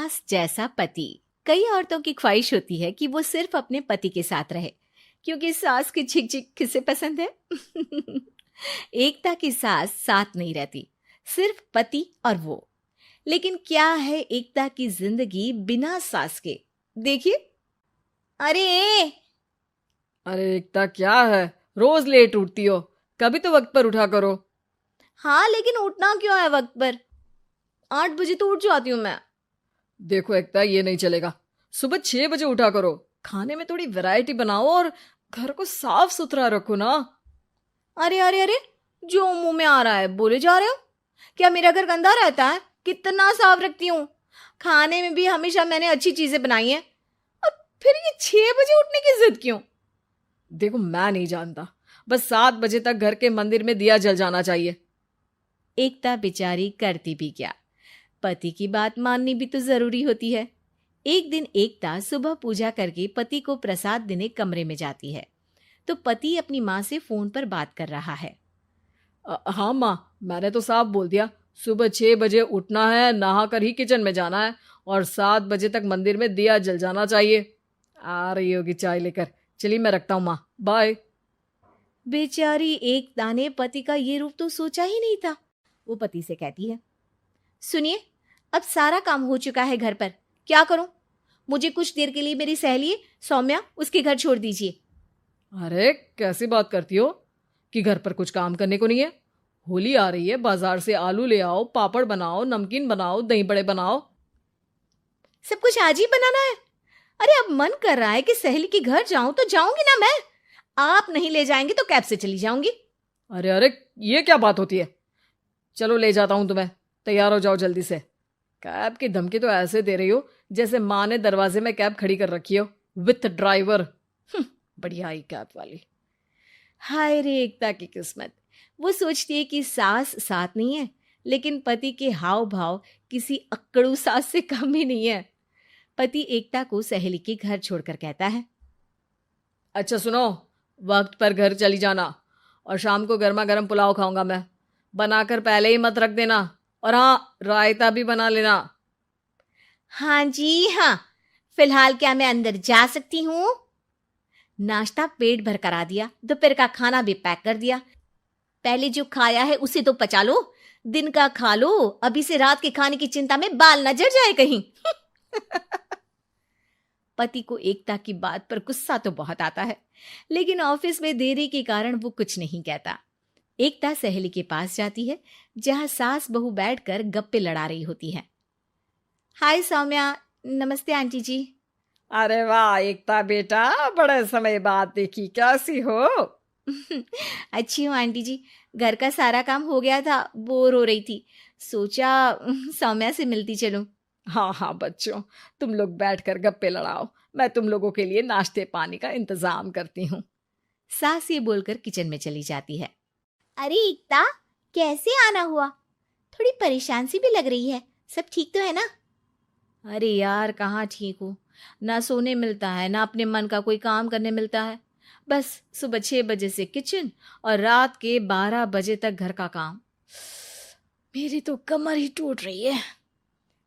सास जैसा पति। कई औरतों की ख्वाहिश होती है कि वो सिर्फ अपने पति के साथ रहे, क्योंकि सास की झिक झिक किसे पसंद है। एकता की सास साथ नहीं रहती, सिर्फ पति और वो। लेकिन क्या है एकता की जिंदगी बिना सास के? देखिए। अरे अरे एकता, क्या है? रोज लेट उठती हो, कभी तो वक्त पर उठा करो। हाँ, लेकिन उठना क्यों है वक्त पर? 8 बजे तो उठ जाती हूँ मैं। देखो एकता, ये नहीं चलेगा। सुबह 6 बजे उठा करो। खाने में थोड़ी वैरायटी बनाओ और घर को साफ सुथरा रखो ना। अरे अरे अरे, जो मुंह में आ रहा है बोले जा रहे हो। क्या मेरा घर गंदा रहता है? कितना साफ रखती हूँ। खाने में भी हमेशा मैंने अच्छी चीजें बनाई हैं। और फिर ये 6 बजे उठने की जिद क्यों? देखो, मैं नहीं जानता, बस 7 बजे तक घर के मंदिर में दिया जल जाना चाहिए। एकता बेचारी करती भी क्या, पति की बात माननी भी तो जरूरी होती है। एक दिन एकता सुबह पूजा करके पति को प्रसाद देने कमरे में जाती है, तो पति अपनी माँ से फोन पर बात कर रहा है। हाँ माँ, मैंने तो साफ बोल दिया। सुबह 6 बजे उठना है, नहा कर ही किचन में जाना है और 7 बजे तक मंदिर में दिया जल जाना चाहिए। आ रही होगी चाय लेकर। चलिए मैं रखता हूँ माँ, बाय। बेचारी एकता ने पति का ये रूप तो सोचा ही नहीं था। वो पति से कहती है, सुनिए, अब सारा काम हो चुका है घर पर, क्या करूं? मुझे कुछ देर के लिए मेरी सहेली सौम्या उसके घर छोड़ दीजिए। अरे कैसी बात करती हो कि घर पर कुछ काम करने को नहीं है? होली आ रही है, बाजार से आलू ले आओ, पापड़ बनाओ, नमकीन बनाओ, दही बड़े बनाओ। सब कुछ आज ही बनाना है? अरे अब मन कर रहा है कि सहेली के घर जाऊं तो जाऊंगी ना मैं। आप नहीं ले जाएंगे तो कैब से चली जाऊंगी। अरे अरे, ये क्या बात होती है? चलो ले जाता हूँ तुम्हें, तैयार हो जाओ जल्दी से। कैब की धमकी तो ऐसे दे रही हो जैसे माँ ने दरवाजे में कैब खड़ी कर रखी हो, विथ ड्राइवर। बढ़िया आई कैब वाली। हाय रे एकता की किस्मत। वो सोचती है कि सास साथ नहीं है, लेकिन पति के हाव भाव किसी अक्कड़ू सास से कम ही नहीं है। पति एकता को सहेली के घर छोड़कर कहता है, अच्छा सुनो, वक्त पर घर चली जाना और शाम को गर्मा गर्म पुलाव खाऊंगा मैं। बनाकर पहले ही मत रख देना, और हाँ, रायता भी बना लेना। हाँ जी हाँ, फिलहाल क्या मैं अंदर जा सकती हूँ? नाश्ता पेट भर करा दिया, दोपहर का खाना भी पैक कर दिया। पहले जो खाया है उसे तो पचा लो, दिन का खा लो, अभी से रात के खाने की चिंता में बाल न जड़ जाए कहीं। पति को एकता की बात पर गुस्सा तो बहुत आता है, लेकिन ऑफिस में देरी के कारण वो कुछ नहीं कहता। एकता सहेली के पास जाती है, जहां सास बहू बैठकर गप्पे लड़ा रही होती है। हाय सौम्या। नमस्ते आंटी जी। अरे वाह एकता बेटा, बड़े समय बाद देखी, कैसी हो? अच्छी हूँ आंटी जी। घर का सारा काम हो गया था, बोर हो रही थी, सोचा सौम्या से मिलती चलूं। हाँ हाँ बच्चों, तुम लोग बैठकर गप्पे लड़ाओ, मैं तुम लोगों के लिए नाश्ते पानी का इंतजाम करती हूँ। सास ये बोलकर किचन में चली जाती है। अरे एकता, कैसे आना हुआ? थोड़ी परेशान सी भी लग रही है, सब ठीक तो है ना? अरे यार, कहाँ ठीक हूँ। ना सोने मिलता है, ना अपने मन का कोई काम करने मिलता है। बस सुबह 6 बजे से किचन और रात के 12 बजे तक घर का काम। मेरी तो कमर ही टूट रही है।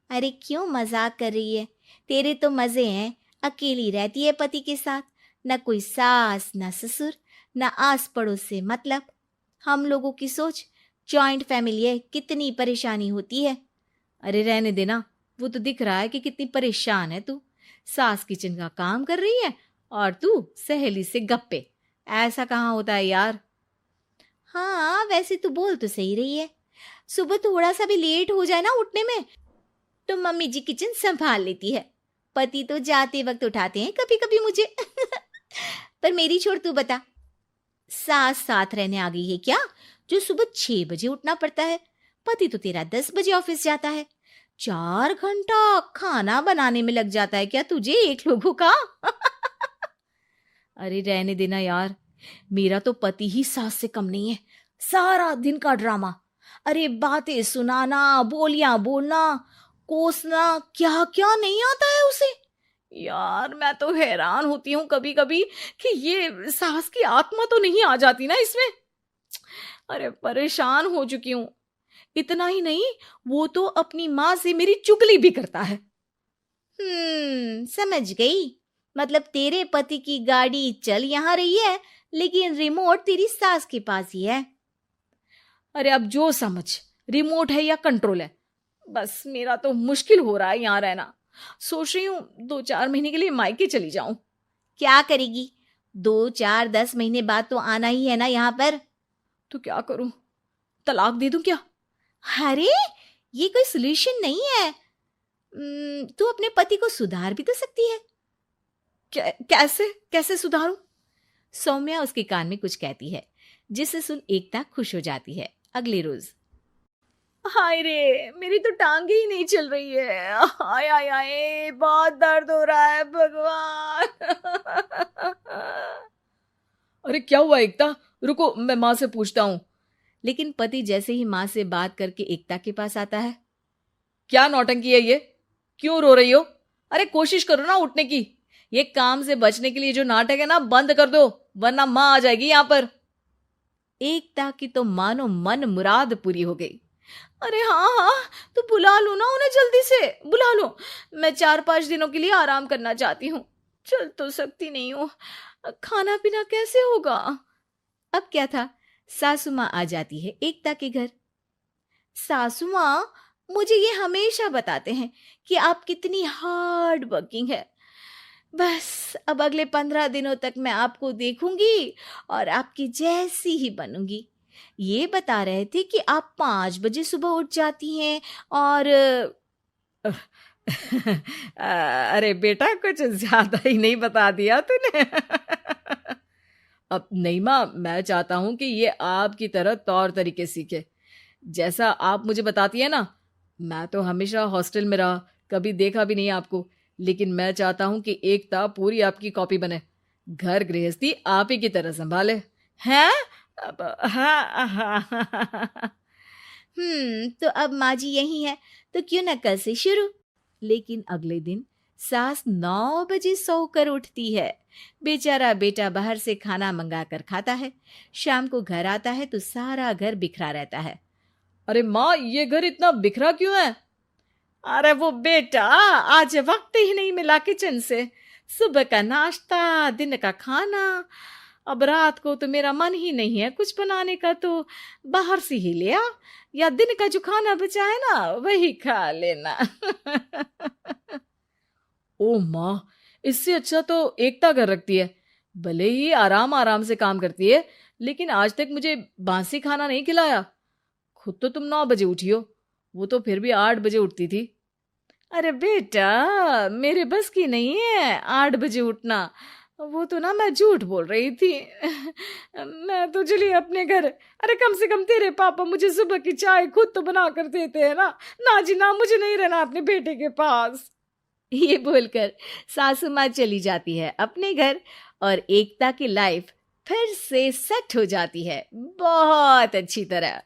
अरे क्यों मजाक कर रही है? तेरे तो मजे हैं, अकेली रहती है पति के साथ, न कोई सास न ससुर, न आस पड़ोस से मतलब। हम लोगों की सोच, जॉइंट फैमिली है, कितनी परेशानी होती है। अरे रहने देना, वो तो दिख रहा है कि कितनी परेशान है तू। सास किचन का काम कर रही है और तू सहेली से गप्पे। ऐसा कहाँ होता है यार। हाँ वैसे तू बोल तो सही रही है। सुबह थोड़ा सा भी लेट हो जाए ना उठने में, तो मम्मी जी किचन संभाल लेती है। पति तो जाते वक्त उठाते हैं कभी कभी मुझे। पर मेरी छोड़, तू बता, सास साथ रहने आ गई है क्या, जो सुबह 6 बजे उठना पड़ता है? पति तो तेरा 10 बजे ऑफिस जाता है। 4 घंटा खाना बनाने में लग जाता है क्या तुझे एक लोगों का? अरे रहने देना यार, मेरा तो पति ही सास से कम नहीं है। सारा दिन का ड्रामा, अरे बातें सुनाना, बोलियां बोलना, कोसना, क्या क्या नहीं आता है उसे। यार मैं तो हैरान होती हूँ कभी कभी कि ये सास की आत्मा तो नहीं आ जाती ना इसमें। अरे परेशान हो चुकी हूँ। इतना ही नहीं, वो तो अपनी माँ से मेरी चुगली भी करता है। समझ गई। मतलब तेरे पति की गाड़ी चल यहाँ रही है, लेकिन रिमोट तेरी सास के पास ही है। अरे अब जो समझ, रिमोट है या कंट्रोल है, बस मेरा तो मुश्किल हो रहा है यहाँ रहना। सोच रही हूँ 2-4 महीने के लिए मायके चली जाऊं। क्या करेगी? 2-4-10 महीने बाद तो आना ही है ना यहाँ पर। तो क्या करूं, तलाक दे दूं क्या? अरे ये कोई सोल्यूशन नहीं है। तू अपने पति को सुधार भी तो सकती है। कैसे कैसे सुधारूं? सौम्या उसके कान में कुछ कहती है, जिसे सुन एकता खुश हो जाती है। अगले रोज, हाय रे, मेरी तो टांगे ही नहीं चल रही है। हाय हाय हाय, बहुत दर्द हो रहा है भगवान। अरे क्या हुआ एकता, रुको मैं माँ से पूछता हूँ। लेकिन पति जैसे ही माँ से बात करके एकता के पास आता है। क्या नौटंकी है ये, क्यों रो रही हो? अरे कोशिश करो ना उठने की। ये काम से बचने के लिए जो नाटक है ना, बंद कर दो, वरना माँ आ जाएगी यहाँ पर। एकता की तो मानो मन मुराद पूरी हो गई। अरे हाँ हाँ, तो बुला लो ना उन्हें, जल्दी से बुला लो। मैं 4-5 दिनों के लिए आराम करना चाहती हूँ। चल तो सकती नहीं हूँ, खाना पीना कैसे होगा? अब क्या था, सासू माँ आ जाती है एकता के घर। सासू माँ, मुझे ये हमेशा बताते हैं कि आप कितनी हार्ड वर्किंग है। बस अब अगले 15 दिनों तक मैं आपको देखूंगी और आपकी जैसी ही बनूंगी। ये बता रहे थे कि आप 5 बजे सुबह उठ जाती हैं और अरे बेटा, कुछ ज्यादा ही नहीं बता दिया तूने। अब नहीं माँ, मैं चाहता हूं कि ये आपकी तरह तौर तरीके सीखे, जैसा आप मुझे बताती है ना। मैं तो हमेशा हॉस्टल में रहा, कभी देखा भी नहीं आपको, लेकिन मैं चाहता हूं कि एकता पूरी आपकी कॉपी बने, घर गृहस्थी आप ही की तरह संभाले। हैं? हाँ हाँ। तो अब माँ जी यही है, तो क्यों ना कल से शुरू। लेकिन अगले दिन सास 9 बजे सोकर उठती है। बेचारा बेटा बाहर से खाना मंगा कर खाता है। शाम को घर आता है तो सारा घर बिखरा रहता है। अरे माँ, ये घर इतना बिखरा क्यों है? अरे वो बेटा, आज वक्त ही नहीं मिला किचन से। सुबह का नाश्ता, दिन का खाना, अब रात को तो मेरा मन ही नहीं है कुछ बनाने का, तो बाहर से ही ले आ, या दिन का जो खाना बचा है ना वही खा लेना। ओ माँ, इससे अच्छा तो एकता घर रखती है। भले ही आराम आराम से काम करती है, लेकिन आज तक मुझे बासी खाना नहीं खिलाया। खुद तो तुम 9 बजे उठी हो, वो तो फिर भी 8 बजे उठती थी। अरे बेटा, मेरे बस की नहीं है 8 बजे उठना। वो तो ना मैं झूठ बोल रही थी। मैं तो चली अपने घर। अरे कम से कम तेरे पापा मुझे सुबह की चाय खुद तो बना कर देते हैं ना। ना जी ना, मुझे नहीं रहना अपने बेटे के पास। ये बोलकर सासू माँ चली जाती है अपने घर और एकता की लाइफ फिर से सेट हो जाती है बहुत अच्छी तरह।